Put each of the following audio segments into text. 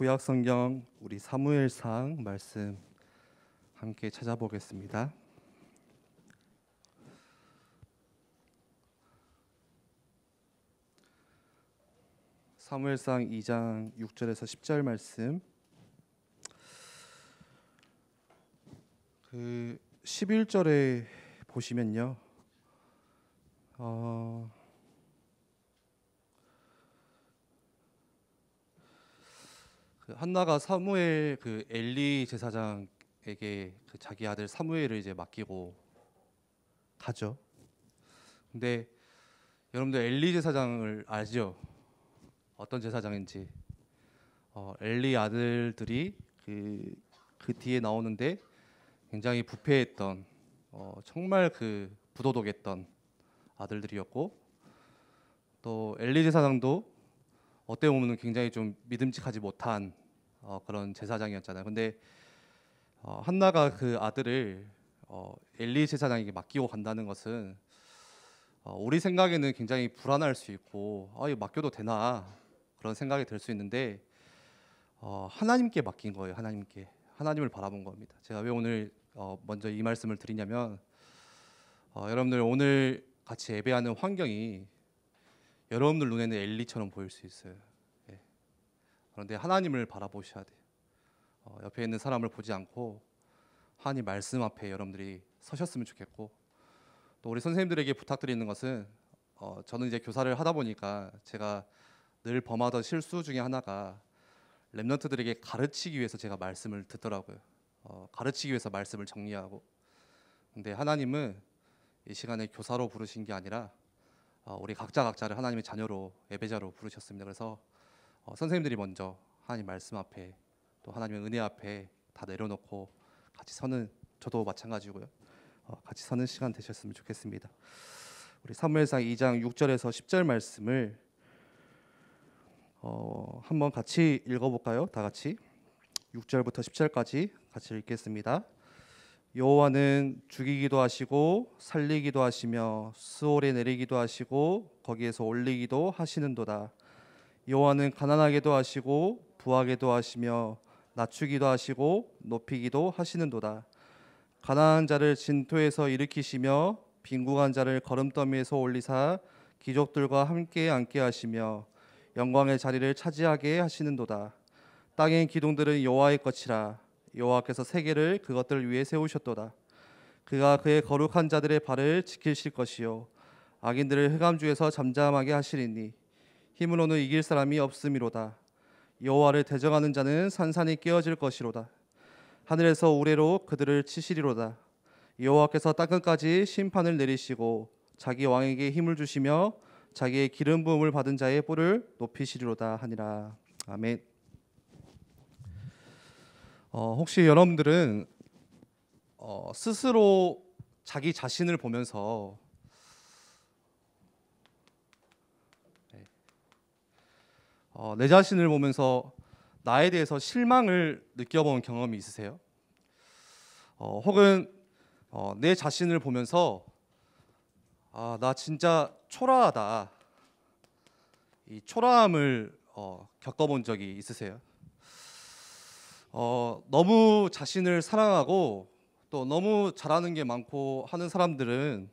구약 성경 우리 사무엘상 말씀 함께 찾아보겠습니다. 사무엘상 2장 6절에서 10절 말씀. 11절에 보시면요. 한나가 사무엘 엘리 제사장에게 자기 아들 사무엘을 이제 맡기고 가죠. 근데 여러분들 엘리 제사장을 알죠? 어떤 제사장인지. 엘리 아들들이 그 뒤에 나오는데 굉장히 부패했던 정말 부도덕했던 아들들이었고, 또 엘리 제사장도 어떻게 보면 굉장히 좀 믿음직하지 못한 그런 제사장이었잖아요. 근데 한나가 그 아들을 엘리 제사장에게 맡기고 간다는 것은 우리 생각에는 굉장히 불안할 수 있고, 이거 맡겨도 되나 그런 생각이 들 수 있는데, 하나님께 맡긴 거예요. 하나님을 바라본 겁니다. 제가 왜 오늘 먼저 이 말씀을 드리냐면, 여러분들 오늘 같이 예배하는 환경이 여러분들 눈에는 엘리처럼 보일 수 있어요. 그런데 하나님을 바라보셔야 돼요. 옆에 있는 사람을 보지 않고 하나님 말씀 앞에 여러분들이 서셨으면 좋겠고, 또 우리 선생님들에게 부탁드리는 것은, 저는 이제 교사를 하다 보니까 제가 늘 범하던 실수 중에 하나가 렘넌트들에게 가르치기 위해서 제가 말씀을 듣더라고요. 가르치기 위해서 말씀을 정리하고. 근데 하나님은 이 시간에 교사로 부르신 게 아니라 우리 각자를 하나님의 자녀로, 예배자로 부르셨습니다. 그래서 선생님들이 먼저 하나님 말씀 앞에, 또 하나님의 은혜 앞에 다 내려놓고 같이 서는, 저도 마찬가지고요. 같이 서는 시간 되셨으면 좋겠습니다. 우리 사무엘상 2장 6절에서 10절 말씀을 한번 같이 읽어볼까요? 다 같이 6절부터 10절까지 같이 읽겠습니다. 여호와는 죽이기도 하시고 살리기도 하시며 스올에 내리기도 하시고 거기에서 올리기도 하시는도다. 여호와는 가난하게도 하시고 부하게도 하시며 낮추기도 하시고 높이기도 하시는도다. 가난한 자를 진토에서 일으키시며 빈궁한 자를 거름더미에서 올리사 귀족들과 함께 앉게 하시며 영광의 자리를 차지하게 하시는도다. 땅의 기둥들은 여호와의 것이라. 여호와께서 세계를 그것들 위에 세우셨도다. 그가 그의 거룩한 자들의 발을 지키실 것이요 악인들을 흑암주에서 잠잠하게 하시리니 힘으로는 이길 사람이 없음이로다. 여호와를 대적하는 자는 산산이 깨어질 것이로다. 하늘에서 우레로 그들을 치시리로다. 여호와께서 땅끝까지 심판을 내리시고 자기 왕에게 힘을 주시며 자기의 기름 부음을 받은 자의 뿔을 높이시리로다 하니라. 아멘. 혹시 여러분들은 스스로 자기 자신을 보면서 내 자신을 보면서 나에 대해서 실망을 느껴본 경험이 있으세요? 혹은 내 자신을 보면서 나 진짜 초라하다, 이 초라함을 겪어본 적이 있으세요? 너무 자신을 사랑하고 또 너무 잘하는 게 많고 하는 사람들은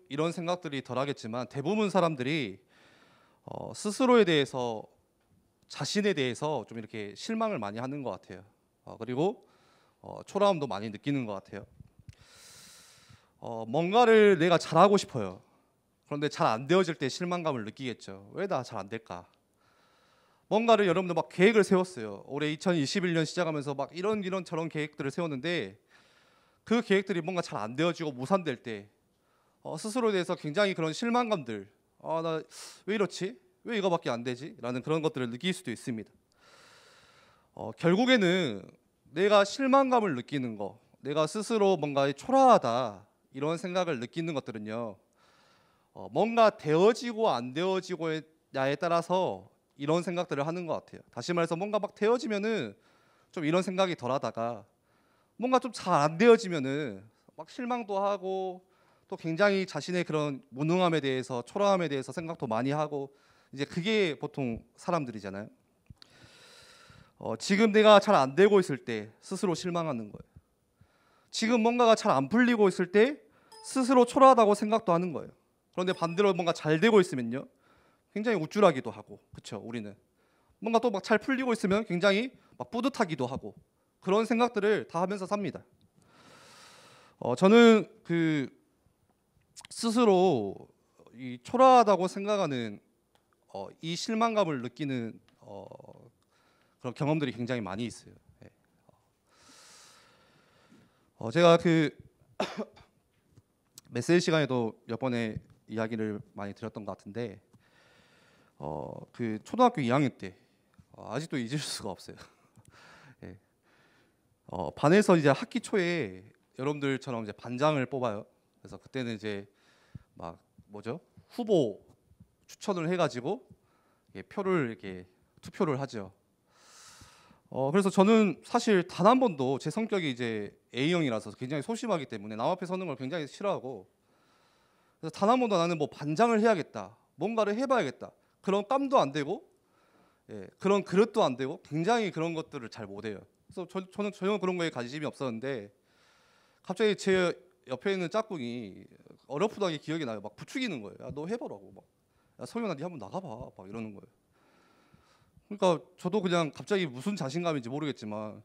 이런 생각들이 덜하겠지만, 대부분 사람들이 스스로에 대해서, 자신에 대해서 좀 이렇게 실망을 많이 하는 것 같아요. 그리고 초라함도 많이 느끼는 것 같아요. 뭔가를 내가 잘하고 싶어요. 그런데 잘 안 되어질 때 실망감을 느끼겠죠. 왜 나 잘 안 될까? 뭔가를 여러분들 막 계획을 세웠어요. 올해 2021년 시작하면서 막 이런 저런 계획들을 세웠는데 그 계획들이 뭔가 잘 안 되어지고 무산될 때 스스로에 대해서 굉장히 그런 실망감들, 나 왜 이렇지? 왜 이거밖에 안 되지? 라는 그런 것들을 느낄 수도 있습니다. 결국에는 내가 실망감을 느끼는 거, 내가 스스로 뭔가 초라하다 이런 생각을 느끼는 것들은요, 뭔가 되어지고 안 되어지고냐에 따라서 이런 생각들을 하는 것 같아요. 다시 말해서 뭔가 막 되어지면은 좀 이런 생각이 덜하다가, 뭔가 좀 잘 안 되어지면은 막 실망도 하고 또 굉장히 자신의 그런 무능함에 대해서, 초라함에 대해서 생각도 많이 하고, 이제 그게 보통 사람들이잖아요. 지금 내가 잘 안 되고 있을 때 스스로 실망하는 거예요. 지금 뭔가가 잘 안 풀리고 있을 때 스스로 초라하다고 생각도 하는 거예요. 그런데 반대로 뭔가 잘 되고 있으면요, 굉장히 우쭐하기도 하고, 그렇죠? 우리는 뭔가 또 막 잘 풀리고 있으면 굉장히 막 뿌듯하기도 하고, 그런 생각들을 다 하면서 삽니다. 저는 그 스스로 이 초라하다고 생각하는 이 실망감을 느끼는 그런 경험들이 굉장히 많이 있어요. 예. 제가 그 메시지 시간에도 몇 번의 이야기를 많이 드렸던 것 같은데, 그 초등학교 2학년 때 아직도 잊을 수가 없어요. 예. 반에서 이제 학기 초에 여러분들처럼 이제 반장을 뽑아요. 그래서 그때는 이제 막 뭐죠? 후보 추천을 해가지고 표를 이렇게 투표를 하죠. 그래서 저는 사실 단 한 번도 제 성격이 이제 A형이라서 굉장히 소심하기 때문에 남 앞에 서는 걸 굉장히 싫어하고, 그래서 단 한 번도 나는 뭐 반장을 해야겠다, 뭔가를 해봐야겠다, 그런 깜도 안 되고, 그런 그릇도 안 되고, 굉장히 그런 것들을 잘 못해요. 그래서 저는 전혀 그런 거에 관심이 없었는데, 갑자기 제 옆에 있는 짝꿍이 어렴풋하게 기억이 나요. 막 부추기는 거예요. 야, 너 해보라고. 막, 야, 성현아, 네 한번 나가봐. 막 이러는 거예요. 그러니까 저도 그냥 갑자기 무슨 자신감인지 모르겠지만,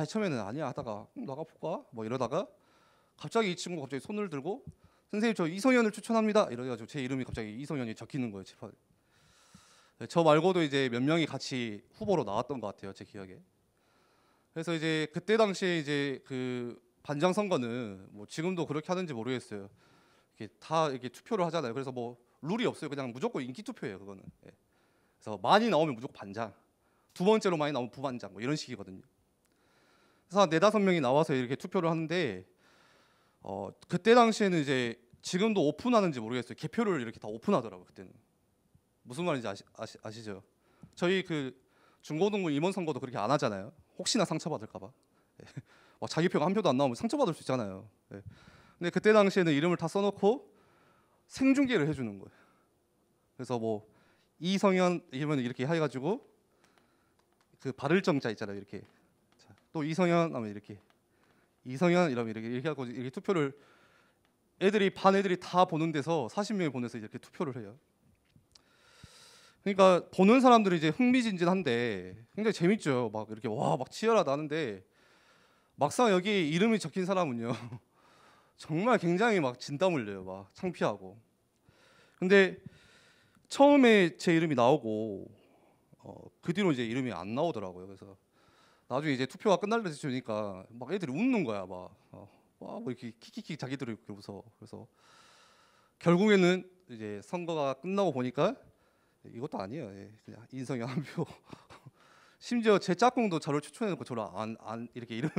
처음에는 아니야 하다가 나가볼까? 뭐 이러다가 갑자기 이 친구가 갑자기 손을 들고, 선생님 저 이성현을 추천합니다. 이래가지고 제 이름이 갑자기 이성현이 적히는 거예요, 칠판에. 저 말고도 이제 몇 명이 같이 후보로 나왔던 것 같아요, 제 기억에. 그래서 이제 그때 당시에 이제 그 반장 선거는 뭐 지금도 그렇게 하는지 모르겠어요. 이렇게 다 이렇게 투표를 하잖아요. 그래서 뭐 룰이 없어요. 그냥 무조건 인기 투표예요, 그거는. 그래서 많이 나오면 무조건 반장, 두 번째로 많이 나오면 부반장, 뭐 이런 식이거든요. 그래서 한 4-5명이 나와서 이렇게 투표를 하는데, 그때 당시에는 이제 지금도 오픈하는지 모르겠어요. 개표를 이렇게 다 오픈하더라고요, 그때는. 무슨 말인지 아시죠? 저희 그 중고등부 임원 선거도 그렇게 안 하잖아요. 혹시나 상처받을까 봐. 막 자기 표가 한 표도 안 나오면 상처받을 수 있잖아요. 근데 그때 당시에는 이름을 다 써놓고 생중계를 해주는 거예요. 그래서 뭐 이성현 이러면 이렇게 해가지고 그 발을 정자 있잖아요. 이렇게. 자, 또 이성현 하면 이렇게. 이성현 이러면 이렇게 하고 이렇게 투표를 반 애들이 다 보는 데서 40명이 보내서 이렇게 투표를 해요. 그러니까 보는 사람들이 이제 흥미진진한데 굉장히 재밌죠. 막 이렇게 와 막 치열하다 하는데, 막상 여기 이름이 적힌 사람은요 정말 굉장히 막 진땀 흘려요. 막 창피하고. 근데 처음에 제 이름이 나오고 그 뒤로 이제 이름이 안 나오더라고요. 그래서 나중에 이제 투표가 끝날 때 주니까 막 애들이 웃는 거야. 막 뭐 이렇게 키키키 자기들이 이렇게 웃어. 그래서 결국에는 이제 선거가 끝나고 보니까 이것도 아니에요. 그냥 인성이 한 표. 심지어 제 짝꿍도 저를 추천해놓고 저를 안 이렇게 이름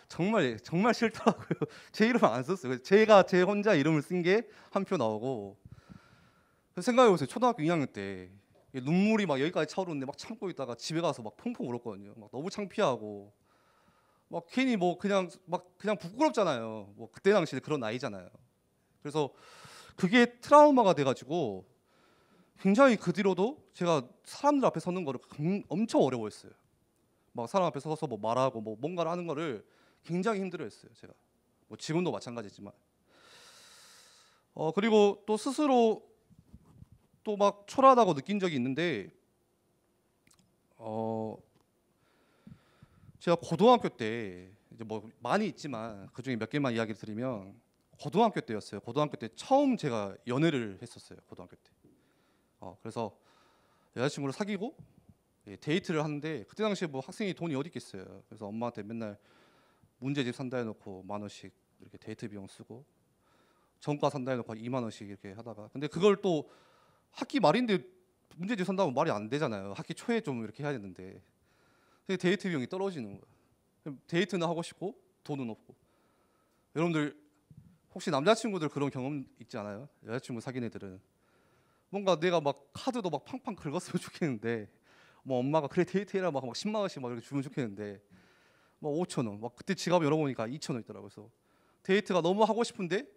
정말 정말 싫더라고요. 제 이름 안 썼어요. 제가 제 혼자 이름을 쓴 게 한 표 나오고. 생각해보세요. 초등학교 2학년 때 눈물이 막 여기까지 차오르는데 막 참고 있다가 집에 가서 막 펑펑 울었거든요. 막 너무 창피하고 막 괜히 뭐 그냥 부끄럽잖아요. 뭐 그때 당시에 그런 나이잖아요. 그래서 그게 트라우마가 돼가지고 굉장히 그 뒤로도 제가 사람들 앞에 서는 거를 엄청 어려워했어요. 막 사람 앞에 서서 뭐 말하고 뭐 뭔가를 하는 거를 굉장히 힘들어했어요. 제가 뭐 지금도 마찬가지지만. 그리고 또 스스로 또 막 초라하다고 느낀 적이 있는데, 제가 고등학교 때 이제 뭐 많이 있지만 그 중에 몇 개만 이야기를 드리면, 고등학교 때였어요. 고등학교 때 처음 제가 연애를 했었어요. 고등학교 때. 그래서 여자친구를 사귀고 데이트를 하는데, 그때 당시에 뭐 학생이 돈이 어디 있겠어요. 그래서 엄마한테 맨날 문제집 산다 해놓고 10,000원씩 이렇게 데이트 비용 쓰고, 전과 산다 해놓고 20,000원씩 이렇게 하다가, 근데 그걸 또 학기 말인데 문제집 산다고 말이 안 되잖아요. 학기 초에 좀 이렇게 해야 되는데 데이트 비용이 떨어지는 거예요. 데이트는 하고 싶고 돈은 없고. 여러분들 혹시 남자친구들 그런 경험 있지 않아요? 여자친구 사귄 애들은 뭔가 내가 막 카드도 막 팡팡 긁었으면 좋겠는데, 뭐 엄마가 그래 데이트해라 막 10만 원씩 막 이렇게 주면 좋겠는데 막 5,000원, 막 그때 지갑 열어보니까 2,000원 있더라고요. 그래서 데이트가 너무 하고 싶은데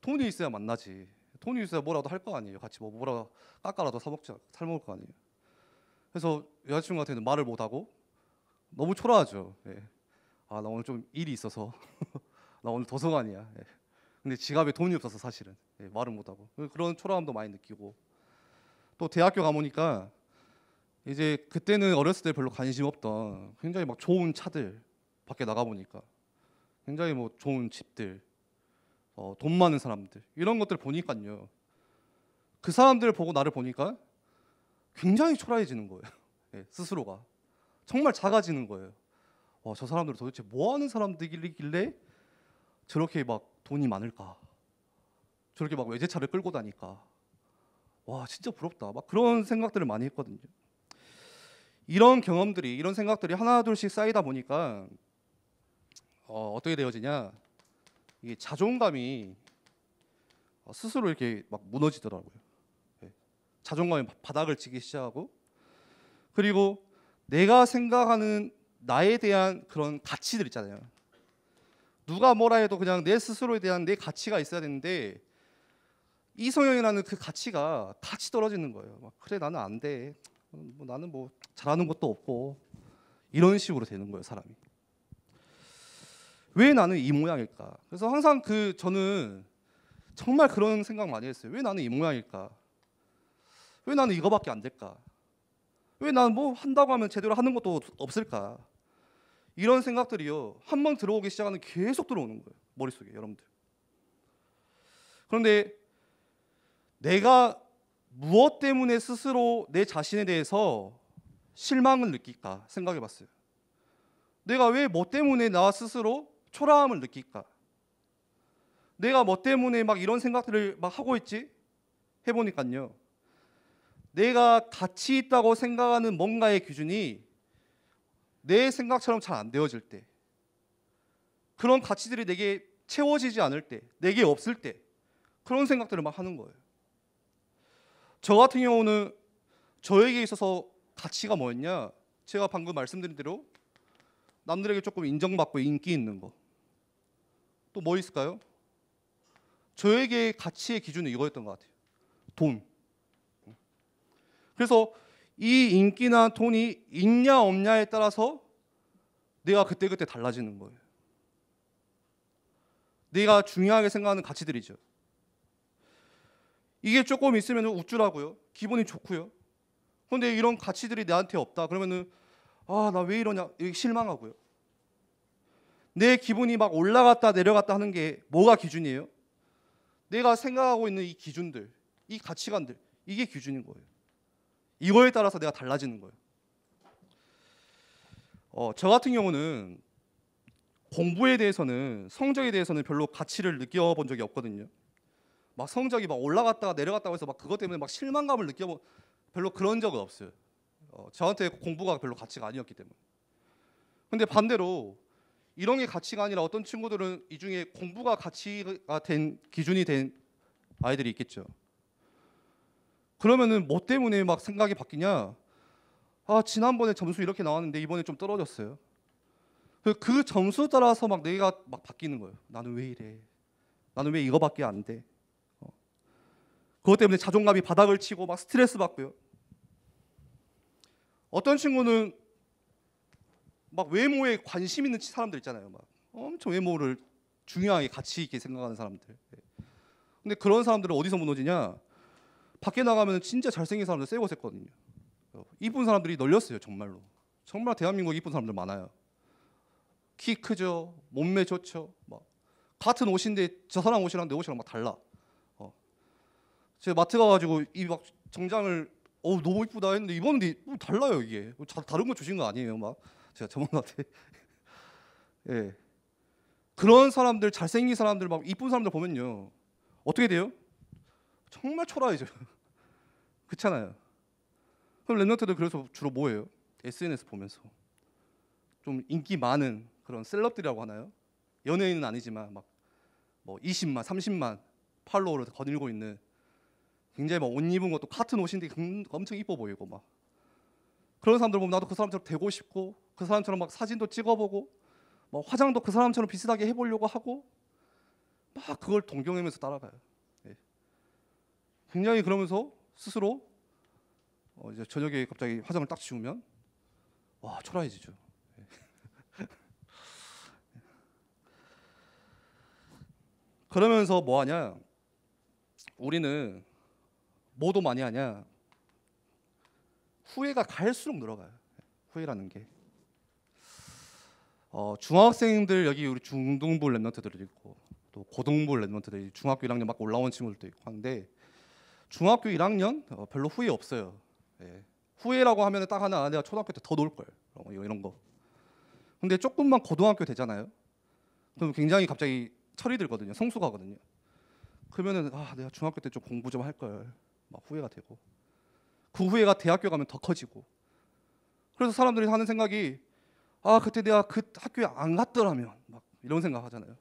돈이 있어야 만나지. 돈이 있어야 뭐라도 할 거 아니에요. 같이 뭐라도 깎아라도 사 먹을 거 아니에요. 그래서 여자친구한테는 말을 못 하고 너무 초라하죠. 예. 아, 나 오늘 좀 일이 있어서 나 오늘 도서관이야. 예. 근데 지갑에 돈이 없어서 사실은 예, 말을 못하고 그런 초라함도 많이 느끼고 또 대학교 가보니까 이제 그때는 어렸을 때 별로 관심 없던 굉장히 막 좋은 차들 밖에 나가 보니까 굉장히 뭐 좋은 집들, 돈 많은 사람들 이런 것들 보니까요. 그 사람들을 보고 나를 보니까 굉장히 초라해지는 거예요. 예, 스스로가 정말 작아지는 거예요. 저 사람들은 도대체 뭐 하는 사람들이길래 저렇게 막 돈이 많을까? 저렇게 막 외제차를 끌고 다닐까? 와, 진짜 부럽다. 막 그런 생각들을 많이 했거든요. 이런 경험들이, 이런 생각들이 하나둘씩 쌓이다 보니까 어떻게 되어지냐? 이게 자존감이 스스로 이렇게 막 무너지더라고요. 예. 자존감이 바닥을 치기 시작하고, 그리고 내가 생각하는 나에 대한 그런 가치들 있잖아요. 누가 뭐라 해도 그냥 내 스스로에 대한 내 가치가 있어야 되는데 이성형이라는 그 가치가 같이 떨어지는 거예요. 막 그래 나는 안 돼. 나는 뭐 잘하는 것도 없고 이런 식으로 되는 거예요, 사람이. 왜 나는 이 모양일까? 그래서 항상 저는 정말 그런 생각 많이 했어요. 왜 나는 이 모양일까? 왜 나는 이거밖에 안 될까? 왜 나는 뭐 한다고 하면 제대로 하는 것도 없을까? 이런 생각들이요, 한번 들어오기 시작하면 계속 들어오는 거예요, 머릿속에. 여러분들, 그런데 내가 무엇 때문에 스스로 내 자신에 대해서 실망을 느낄까 생각해 봤어요. 내가 왜 뭐 때문에 나 스스로 초라함을 느낄까? 내가 뭐 때문에 막 이런 생각들을 막 하고 있지? 해보니까요, 내가 가치 있다고 생각하는 뭔가의 기준이 내 생각처럼 잘 안 되어질 때, 그런 가치들이 내게 채워지지 않을 때, 내게 없을 때, 그런 생각들을 막 하는 거예요. 저 같은 경우는 저에게 있어서 가치가 뭐였냐? 제가 방금 말씀드린 대로 남들에게 조금 인정받고 인기 있는 거. 또 뭐 있을까요? 저에게 가치의 기준은 이거였던 것 같아요. 돈. 그래서 이 인기나 돈이 있냐 없냐에 따라서 내가 그때그때 달라지는 거예요. 내가 중요하게 생각하는 가치들이죠. 이게 조금 있으면 우쭐하고요, 기분이 좋고요. 그런데 이런 가치들이 나한테 없다 그러면은 나 왜 이러냐, 실망하고요. 내 기분이 막 올라갔다 내려갔다 하는 게 뭐가 기준이에요? 내가 생각하고 있는 이 기준들, 이 가치관들, 이게 기준인 거예요. 이거에 따라서 내가 달라지는 거예요. 저 같은 경우는 공부에 대해서는, 성적에 대해서는 별로 가치를 느껴본 적이 없거든요. 막 성적이 막 올라갔다가 내려갔다고 해서 막 그것 때문에 막 실망감을 느껴본, 별로 그런 적은 없어요. 저한테 공부가 별로 가치가 아니었기 때문에. 근데 반대로 이런 게 가치가 아니라 어떤 친구들은 이 중에 공부가 가치가 된, 기준이 된 아이들이 있겠죠. 그러면은 뭐 때문에 막 생각이 바뀌냐? 지난번에 점수 이렇게 나왔는데 이번에 좀 떨어졌어요. 그 점수 따라서 막 내가 막 바뀌는 거예요. 나는 왜 이래? 나는 왜 이거밖에 안 돼? 그것 때문에 자존감이 바닥을 치고 막 스트레스 받고요. 어떤 친구는 막 외모에 관심 있는 사람들 있잖아요. 막 엄청 외모를 중요하게 가치 있게 생각하는 사람들. 근데 그런 사람들은 어디서 무너지냐? 밖에 나가면 진짜 잘생긴 사람들 쎄고 쎘거든요. 이쁜 사람들이 널렸어요, 정말로. 정말 대한민국에 이쁜 사람들 많아요. 키 크죠, 몸매 좋죠. 막 같은 옷인데 저 사람 옷이랑 내 옷이랑 막 달라. 제가 마트 가가지고 이 막 정장을 너무 이쁘다 했는데 입었는데 달라요, 이게. 다른 거 주신 거 아니에요, 막. 제가 전문가한테. 예. 그런 사람들, 잘생긴 사람들, 막 이쁜 사람들 보면요, 어떻게 돼요? 정말 초라해져요. 그렇잖아요. 그럼 랩런트들 그래서 주로 뭐예요? SNS 보면서 좀 인기 많은 그런 셀럽들이라고 하나요? 연예인은 아니지만 막 뭐 20만, 30만 팔로워를 거닐고 있는, 굉장히 막 옷 입은 것도 같은 옷인데 엄청 이뻐 보이고 막 그런 사람들 보면 나도 그 사람처럼 되고 싶고, 그 사람처럼 막 사진도 찍어보고 막 화장도 그 사람처럼 비슷하게 해보려고 하고 막 그걸 동경하면서 따라가요. 예. 굉장히 그러면서 스스로 이제 저녁에 갑자기 화장을 딱 지우면 초라해지죠. 예. 그러면서 뭐 하냐? 우리는 뭐도 많이 하냐? 후회가 갈수록 늘어가요. 후회라는 게. 중학생들 여기 우리 중등부 랩런트들이 있고 또 고등부 랩런트들이 중학교 1학년 막 올라온 친구들도 있고 하는데 중학교 1학년 별로 후회 없어요. 예. 후회라고 하면 딱 하나, 내가 초등학교 때 더 놀 걸, 이런 거. 근데 조금만 고등학교 되잖아요. 그럼 굉장히 갑자기 철이 들거든요. 성숙하거든요. 그러면은 내가 중학교 때 좀 공부 좀 할 걸, 막 후회가 되고, 그 후회가 대학교 가면 더 커지고. 그래서 사람들이 하는 생각이 그때 내가 그 학교에 안 갔더라면, 막 이런 생각 하잖아요.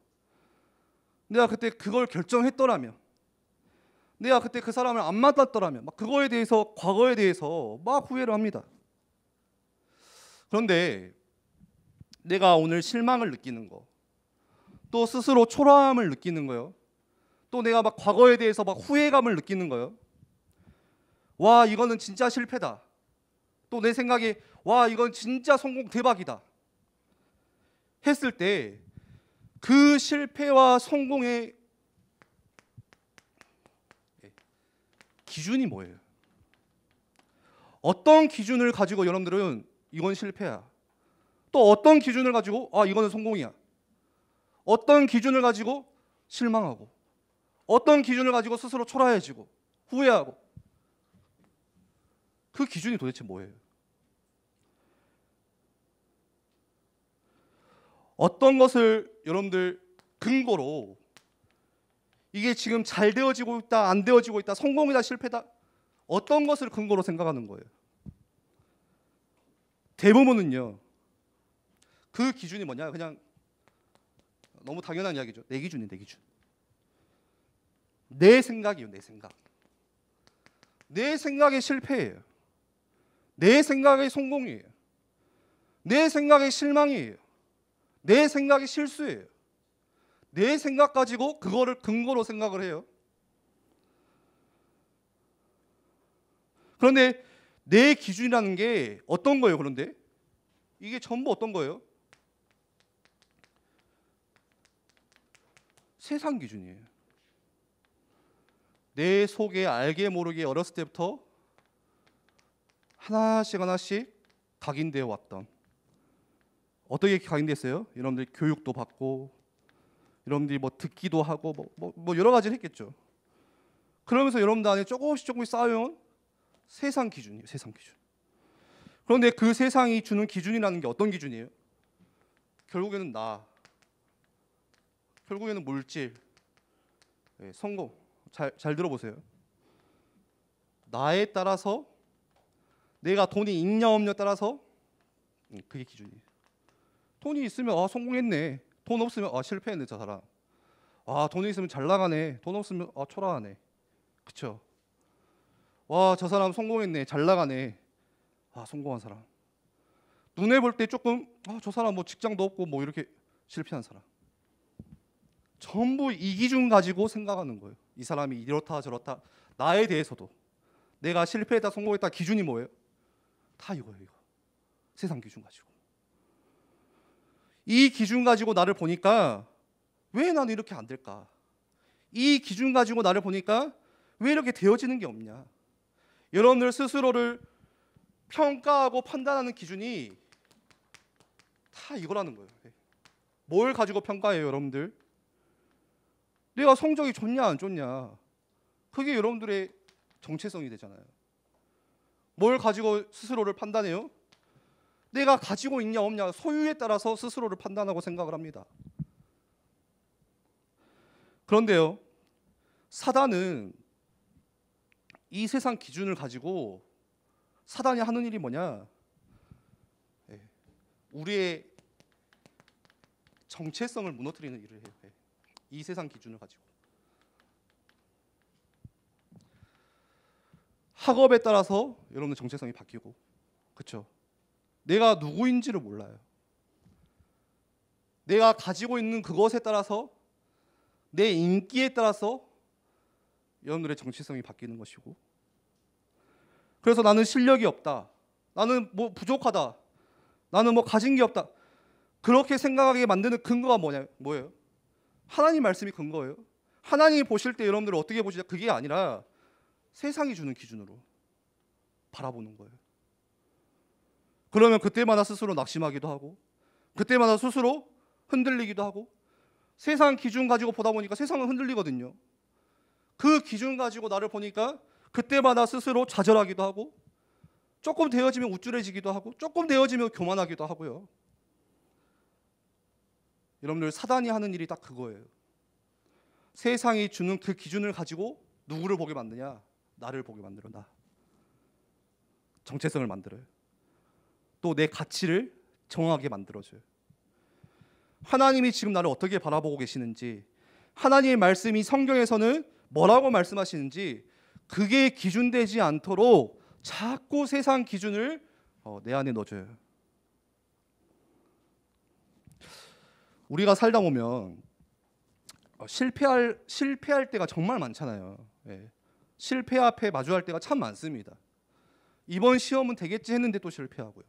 내가 그때 그걸 결정했더라면, 내가 그때 그 사람을 안 만났더라면, 막 그거에 대해서, 과거에 대해서 막 후회를 합니다. 그런데 내가 오늘 실망을 느끼는 거, 또 스스로 초라함을 느끼는 거요, 또 내가 막 과거에 대해서 막 후회감을 느끼는 거요, 와 이거는 진짜 실패다, 또 내 생각에 와 이건 진짜 성공 대박이다 했을 때 그 실패와 성공의 기준이 뭐예요? 어떤 기준을 가지고 여러분들은 이건 실패야, 또 어떤 기준을 가지고 이거는 성공이야, 어떤 기준을 가지고 실망하고, 어떤 기준을 가지고 스스로 초라해지고 후회하고, 그 기준이 도대체 뭐예요? 어떤 것을 여러분들 근거로 이게 지금 잘 되어지고 있다, 안 되어지고 있다, 성공이다, 실패다, 어떤 것을 근거로 생각하는 거예요? 대부분은요, 그 기준이 뭐냐, 그냥 너무 당연한 이야기죠. 내 기준이에요, 내 기준. 내 생각이에요, 내 생각. 내 생각의 실패예요. 내 생각의 성공이에요. 내 생각의 실망이에요. 내 생각의 실수예요. 내 생각 가지고 그거를 근거로 생각을 해요. 그런데 내 기준이라는 게 어떤 거예요? 그런데 이게 전부 어떤 거예요? 세상 기준이에요. 내 속에 알게 모르게 어렸을 때부터 하나씩 하나씩 각인되어 왔던, 어떻게 각인됐어요? 여러분들이 교육도 받고, 여러분들이 뭐 듣기도 하고, 뭐 여러 가지를 했겠죠. 그러면서 여러분들 안에 조금씩 쌓여온 세상 기준이에요, 세상 기준. 그런데 그 세상이 주는 기준이라는 게 어떤 기준이에요? 결국에는 결국에는 물질, 성공. 잘 들어보세요. 나에 따라서, 내가 돈이 있냐 없냐에 따라서 그게 기준이에요. 돈이 있으면 성공했네, 돈 없으면 실패했네 저 사람, 돈이 있으면 잘 나가네, 돈 없으면 초라하네, 그쵸? 와 저 사람 성공했네, 잘 나가네, 성공한 사람. 눈에 볼 때 조금 저 사람 뭐 직장도 없고 뭐 이렇게 실패한 사람, 전부 이 기준 가지고 생각하는 거예요. 이 사람이 이렇다 저렇다. 나에 대해서도 내가 실패했다 성공했다 기준이 뭐예요? 다 이거예요, 이거. 세상 기준 가지고. 이 기준 가지고 나를 보니까 왜 나는 이렇게 안 될까? 이 기준 가지고 나를 보니까 왜 이렇게 되어지는 게 없냐? 여러분들 스스로를 평가하고 판단하는 기준이 다 이거라는 거예요. 뭘 가지고 평가해요, 여러분들? 내가 성적이 좋냐 안 좋냐, 그게 여러분들의 정체성이 되잖아요. 뭘 가지고 스스로를 판단해요? 내가 가지고 있냐 없냐, 소유에 따라서 스스로를 판단하고 생각을 합니다. 그런데요, 사단은 이 세상 기준을 가지고 사단이 하는 일이 뭐냐, 우리의 정체성을 무너뜨리는 일을 해요. 이 세상 기준을 가지고. 학업에 따라서 여러분의 정체성이 바뀌고, 그렇죠? 내가 누구인지를 몰라요. 내가 가지고 있는 그것에 따라서, 내 인기에 따라서 여러분들의 정체성이 바뀌는 것이고, 그래서 나는 실력이 없다, 나는 뭐 부족하다, 나는 뭐 가진 게 없다, 그렇게 생각하게 만드는 근거가 뭐예요? 하나님 말씀이 근거예요. 하나님이 보실 때 여러분들 어떻게 보시냐? 그게 아니라 세상이 주는 기준으로 바라보는 거예요. 그러면 그때마다 스스로 낙심하기도 하고, 그때마다 스스로 흔들리기도 하고, 세상 기준 가지고 보다 보니까 세상은 흔들리거든요. 그 기준 가지고 나를 보니까 그때마다 스스로 좌절하기도 하고, 조금 되어지면 우쭐해지기도 하고, 조금 되어지면 교만하기도 하고요. 여러분들, 사단이 하는 일이 딱 그거예요. 세상이 주는 그 기준을 가지고 누구를 보게 만드냐? 나를 보게 만들어. 나. 정체성을 만들어요. 또 내 가치를 정하게 만들어줘요. 하나님이 지금 나를 어떻게 바라보고 계시는지, 하나님의 말씀이 성경에서는 뭐라고 말씀하시는지 그게 기준되지 않도록 자꾸 세상 기준을 내 안에 넣어줘요. 우리가 살다 보면 실패할 때가 정말 많잖아요. 예. 실패 앞에 마주할 때가 참 많습니다. 이번 시험은 되겠지 했는데 또 실패하고요.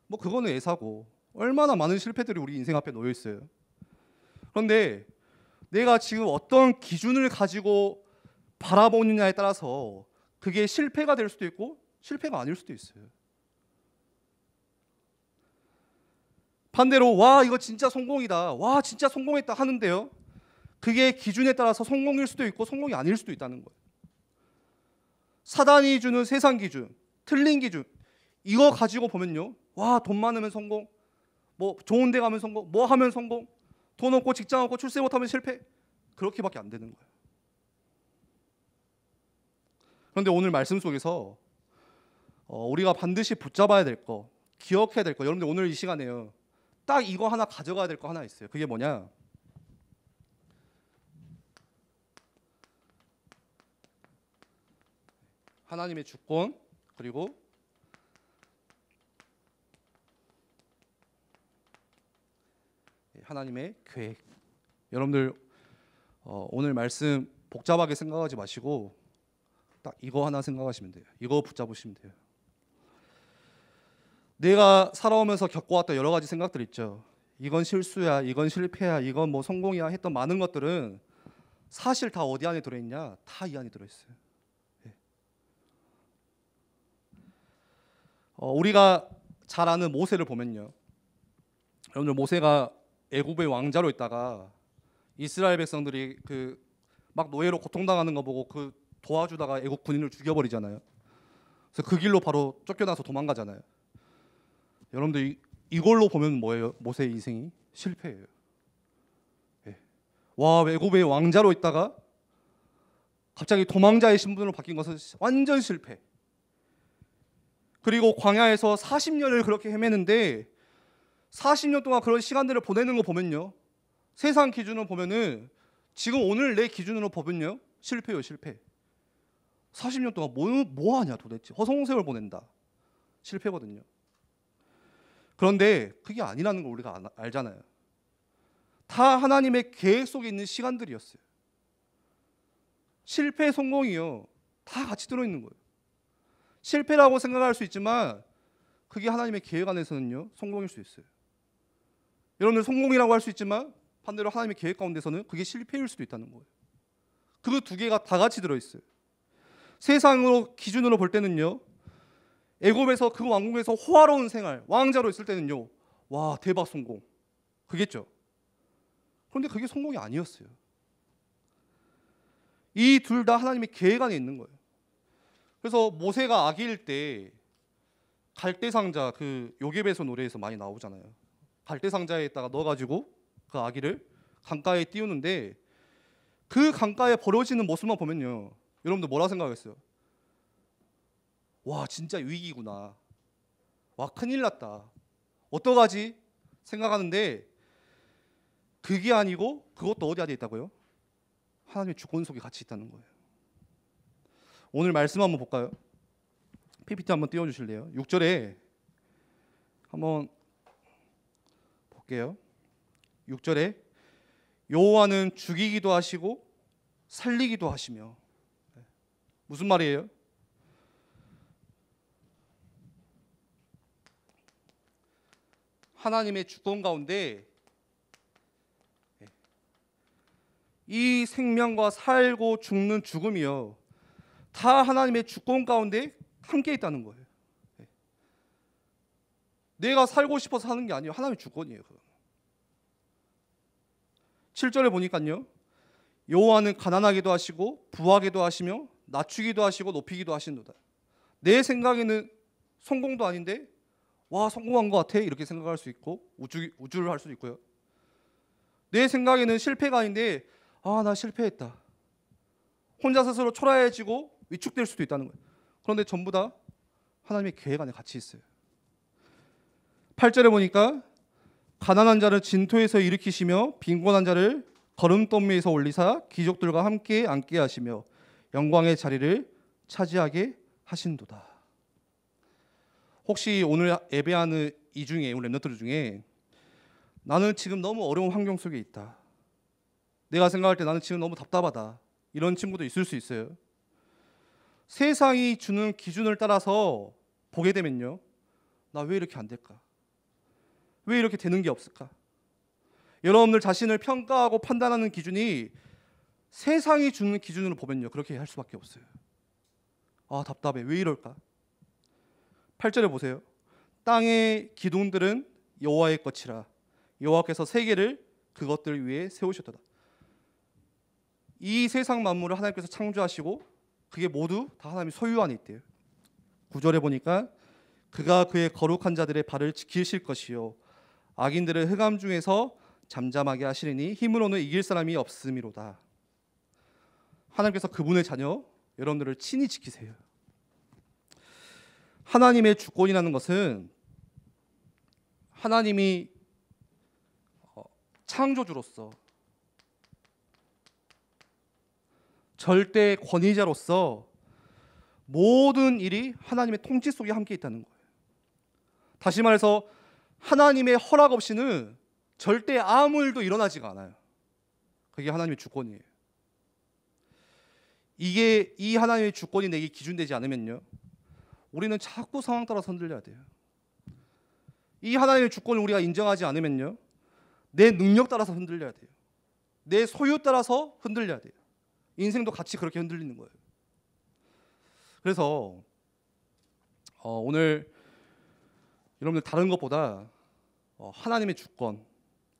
뭐 그거는 예사고, 얼마나 많은 실패들이 우리 인생 앞에 놓여 있어요. 그런데 내가 지금 어떤 기준을 가지고 바라보느냐에 따라서 그게 실패가 될 수도 있고 실패가 아닐 수도 있어요. 반대로 와 이거 진짜 성공이다, 와 진짜 성공했다 하는데요, 그게 기준에 따라서 성공일 수도 있고 성공이 아닐 수도 있다는 거예요. 사단이 주는 세상 기준, 틀린 기준, 이거 가지고 보면요, 와 돈 많으면 성공, 뭐 좋은 데 가면 성공, 뭐 하면 성공, 돈 없고 직장 없고 출세 못하면 실패, 그렇게밖에 안 되는 거예요. 그런데 오늘 말씀 속에서 우리가 반드시 붙잡아야 될 거, 기억해야 될 거, 여러분들 오늘 이 시간에요, 딱 이거 하나 가져가야 될 거 하나 있어요. 그게 뭐냐? 하나님의 주권, 그리고 하나님의 계획. 여러분들 오늘 말씀 복잡하게 생각하지 마시고 딱 이거 하나 생각하시면 돼요. 이거 붙잡으시면 돼요. 내가 살아오면서 겪어왔던 여러 가지 생각들 있죠. 이건 실수야, 이건 실패야, 이건 뭐 성공이야 했던 많은 것들은 사실 다 어디 안에 들어있냐? 다 이 안에 들어있어요. 예. 우리가 잘 아는 모세를 보면요, 여러분들 모세가 애굽의 왕자로 있다가 이스라엘 백성들이 그 막 노예로 고통당하는 거 보고 그 도와주다가 애굽 군인을 죽여버리잖아요. 그래서 그 길로 바로 쫓겨나서 도망가잖아요. 여러분들 이걸로 보면 뭐예요? 모세의 인생이 실패예요. 예. 와, 애굽의 왕자로 있다가 갑자기 도망자의 신분으로 바뀐 것은 완전 실패. 그리고 광야에서 40년을 그렇게 헤매는데 40년 동안 그런 시간들을 보내는 거 보면요, 세상 기준으로 보면은 지금 오늘 내 기준으로 보면요 실패요, 실패. 40년 동안 뭐 하냐 도대체, 허송세월 보낸다, 실패거든요. 그런데 그게 아니라는 걸 우리가 알잖아요. 다 하나님의 계획 속에 있는 시간들이었어요. 실패, 성공이요, 다 같이 들어있는 거예요. 실패라고 생각할 수 있지만 그게 하나님의 계획 안에서는요 성공일 수 있어요. 여러분들 성공이라고 할 수 있지만 반대로 하나님의 계획 가운데서는 그게 실패일 수도 있다는 거예요. 그 두 개가 다 같이 들어있어요. 세상으로 기준으로 볼 때는요, 애굽에서 그 왕국에서 호화로운 생활, 왕자로 있을 때는요, 와 대박 성공, 그겠죠. 그런데 그게 성공이 아니었어요. 이 둘 다 하나님의 계획 안에 있는 거예요. 그래서 모세가 아기일 때 갈대상자, 그 요괴배서 노래에서 많이 나오잖아요. 갈대상자에다가 넣어가지고 그 아기를 강가에 띄우는데 그 강가에 버려지는 모습만 보면요, 여러분들 뭐라 생각하겠어요? 와 진짜 위기구나, 와 큰일 났다, 어떡하지 생각하는데 그게 아니고 그것도 어디 안에 있다고요? 하나님의 주권 속에 같이 있다는 거예요. 오늘 말씀 한번 볼까요? PPT 한번 띄워주실래요? 6절에 한번 볼게요. 6절에 여호와는 죽이기도 하시고 살리기도 하시며. 무슨 말이에요? 하나님의 주권 가운데 이 생명과 살고 죽는 죽음이요, 다 하나님의 주권 가운데 함께 있다는 거예요. 내가 살고 싶어서 사는 게 아니에요. 하나님의 주권이에요. 7절에 보니까요, 여호와는 가난하게도 하시고 부하게도 하시며 낮추기도 하시고 높이기도 하시는도다. 내 생각에는 성공도 아닌데 와 성공한 것 같아 이렇게 생각할 수 있고 우쭐을 할 수도 있고요. 내 생각에는 실패가 아닌데 아 나 실패했다, 혼자 스스로 초라해지고 위축될 수도 있다는 거예요. 그런데 전부 다 하나님의 계획 안에 같이 있어요. 8절에 보니까 가난한 자를 진토에서 일으키시며 빈곤한 자를 거름더미에서 올리사 귀족들과 함께 앉게 하시며 영광의 자리를 차지하게 하신도다. 혹시 오늘 예배하는 이 중에 우리 랩런트들 중에 나는 지금 너무 어려운 환경 속에 있다, 내가 생각할 때 나는 지금 너무 답답하다, 이런 친구도 있을 수 있어요. 세상이 주는 기준을 따라서 보게 되면요, 나 왜 이렇게 안 될까? 왜 이렇게 되는 게 없을까? 여러분들 자신을 평가하고 판단하는 기준이 세상이 주는 기준으로 보면요, 그렇게 할 수밖에 없어요. 아 답답해, 왜 이럴까? 8절에 보세요. 땅의 기둥들은 여호와의 것이라 여호와께서 세계를 그것들 위에 세우셨도다. 이 세상 만물을 하나님께서 창조하시고 그게 모두 다 하나님의 소유 안에 있대요. 9절에 보니까 그가 그의 거룩한 자들의 발을 지키실 것이요 악인들을 흑암 중에서 잠잠하게 하시리니 힘으로는 이길 사람이 없음이로다. 하나님께서 그분의 자녀 여러분들을 친히 지키세요. 하나님의 주권이라는 것은 하나님이 창조주로서 절대 권위자로서 모든 일이 하나님의 통치 속에 함께 있다는 거예요. 다시 말해서 하나님의 허락 없이는 절대 아무 일도 일어나지가 않아요. 그게 하나님의 주권이에요. 이게 이 하나님의 주권이 내게 기준되지 않으면요, 우리는 자꾸 상황 따라서 흔들려야 돼요. 이 하나님의 주권을 우리가 인정하지 않으면요, 내 능력 따라서 흔들려야 돼요. 내 소유 따라서 흔들려야 돼요. 인생도 같이 그렇게 흔들리는 거예요. 그래서 오늘 여러분들 다른 것보다 하나님의 주권,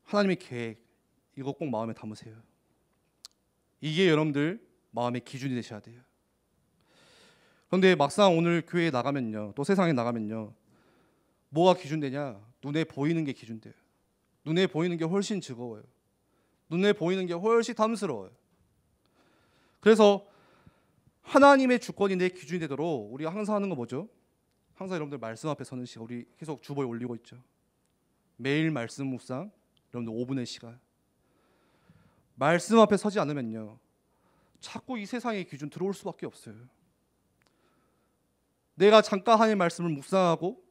하나님의 계획, 이거 꼭 마음에 담으세요. 이게 여러분들 마음의 기준이 되셔야 돼요. 그런데 막상 오늘 교회에 나가면요, 또 세상에 나가면요, 뭐가 기준되냐? 눈에 보이는 게 기준돼요. 눈에 보이는 게 훨씬 즐거워요. 눈에 보이는 게 훨씬 탐스러워요. 그래서 하나님의 주권이 내 기준이 되도록 우리가 항상 하는 거 뭐죠? 항상 여러분들 말씀 앞에 서는 시간, 우리 계속 주보에 올리고 있죠. 매일 말씀 묵상, 여러분들 5분의 시간. 말씀 앞에 서지 않으면요, 자꾸 이 세상의 기준 들어올 수밖에 없어요. 내가 잠깐 하나님의 말씀을 묵상하고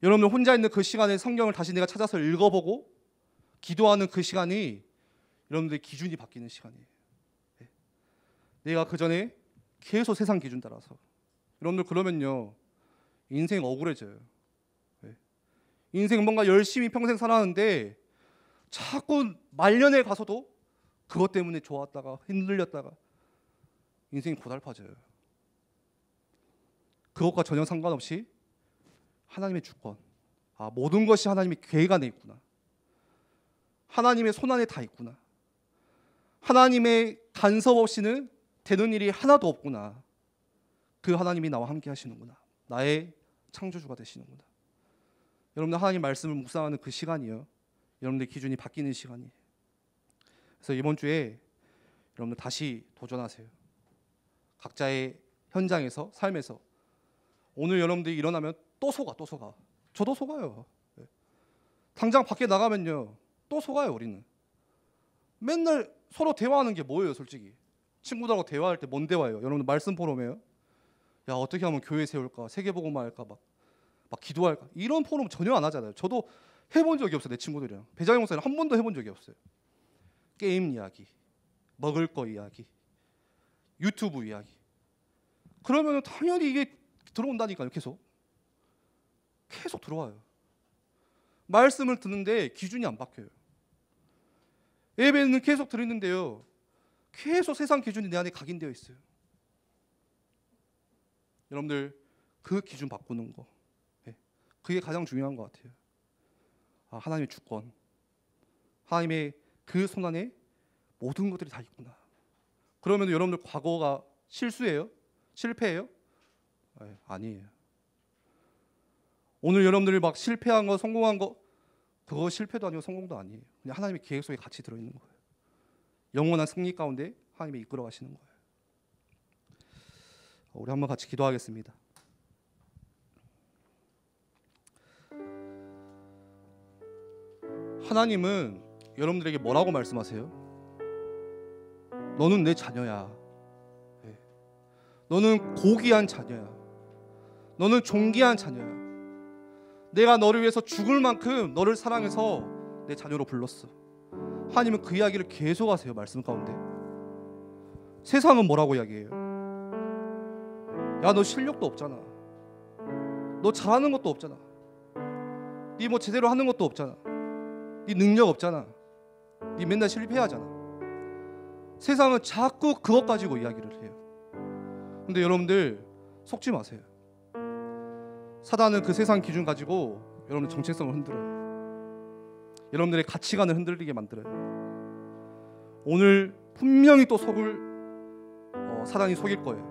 여러분들 혼자 있는 그 시간에 성경을 다시 내가 찾아서 읽어보고 기도하는 그 시간이 여러분들의 기준이 바뀌는 시간이에요. 내가 그 전에 계속 세상 기준 따라서 여러분들 그러면요, 인생 억울해져요. 인생 뭔가 열심히 평생 살았는데 자꾸 말년에 가서도 그것 때문에 좋았다가 흔들렸다가 인생이 고달파져요. 그것과 전혀 상관없이 하나님의 주권, 모든 것이 하나님의 계획 안에 있구나, 하나님의 손 안에 다 있구나, 하나님의 간섭 없이는 되는 일이 하나도 없구나, 그 하나님이 나와 함께 하시는구나, 나의 창조주가 되시는구나. 여러분들 하나님 말씀을 묵상하는 그 시간이요, 여러분들 기준이 바뀌는 시간이에요. 그래서 이번 주에 여러분들 다시 도전하세요. 각자의 현장에서, 삶에서. 오늘 여러분들이 일어나면 또 속아. 저도 속아요. 당장 밖에 나가면요, 또 속아요. 우리는 맨날 서로 대화하는 게 뭐예요? 솔직히 친구들하고 대화할 때 뭔 대화예요? 여러분들 말씀 포럼이에요. 야 어떻게 하면 교회 세울까, 세계복음화 할까, 막 기도할까, 이런 포럼 전혀 안 하잖아요. 저도 해본 적이 없어요. 내 친구들이랑 배장영 목사님 한 번도 해본 적이 없어요. 게임 이야기, 먹을 거 이야기, 유튜브 이야기. 그러면 당연히 이게 들어온다니까요. 계속 들어와요. 말씀을 듣는데 기준이 안 바뀌어요. 예배는 계속 드리는데요, 계속 세상 기준이 내 안에 각인되어 있어요. 여러분들 그 기준 바꾸는 거, 그게 가장 중요한 것 같아요. 하나님의 주권, 하나님의 그 손안에 모든 것들이 다 있구나. 그러면 여러분들 과거가 실수예요? 실패예요? 아니에요. 오늘 여러분들이 막 실패한 거, 성공한 거, 그거 실패도 아니고 성공도 아니에요. 그냥 하나님의 계획 속에 같이 들어있는 거예요. 영원한 승리 가운데 하나님이 이끌어 가시는 거예요. 우리 한번 같이 기도하겠습니다. 하나님은 여러분들에게 뭐라고 말씀하세요? 너는 내 자녀야. 너는 고귀한 자녀야. 너는 존귀한 자녀야. 내가 너를 위해서 죽을 만큼 너를 사랑해서 내 자녀로 불렀어. 하나님은 그 이야기를 계속 하세요. 말씀 가운데. 세상은 뭐라고 이야기해요? 야, 너 실력도 없잖아. 너 잘하는 것도 없잖아. 네 뭐 제대로 하는 것도 없잖아. 네 능력 없잖아. 네 맨날 실패하잖아. 세상은 자꾸 그것 가지고 이야기를 해요. 근데 여러분들 속지 마세요. 사단은 그 세상 기준 가지고 여러분의 정체성을 흔들어요. 여러분들의 가치관을 흔들리게 만들어요. 오늘 분명히 또 사단이 속일 거예요.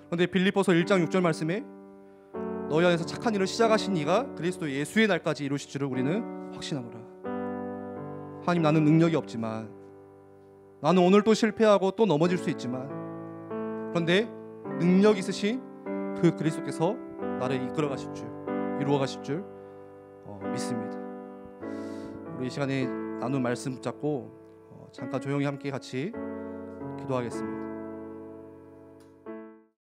그런데 빌립보서 1장 6절 말씀에 너희 안에서 착한 일을 시작하신 이가 그리스도 예수의 날까지 이루실 줄을 우리는 확신하노라. 하나님, 나는 능력이 없지만, 나는 오늘 또 실패하고 또 넘어질 수 있지만, 그런데 능력 있으신 그 그리스도께서 나를 이끌어 가실 줄, 이루어 가실 줄 믿습니다. 우리 이 시간에 나눈 말씀 붙잡고 잠깐 조용히 함께 같이 기도하겠습니다.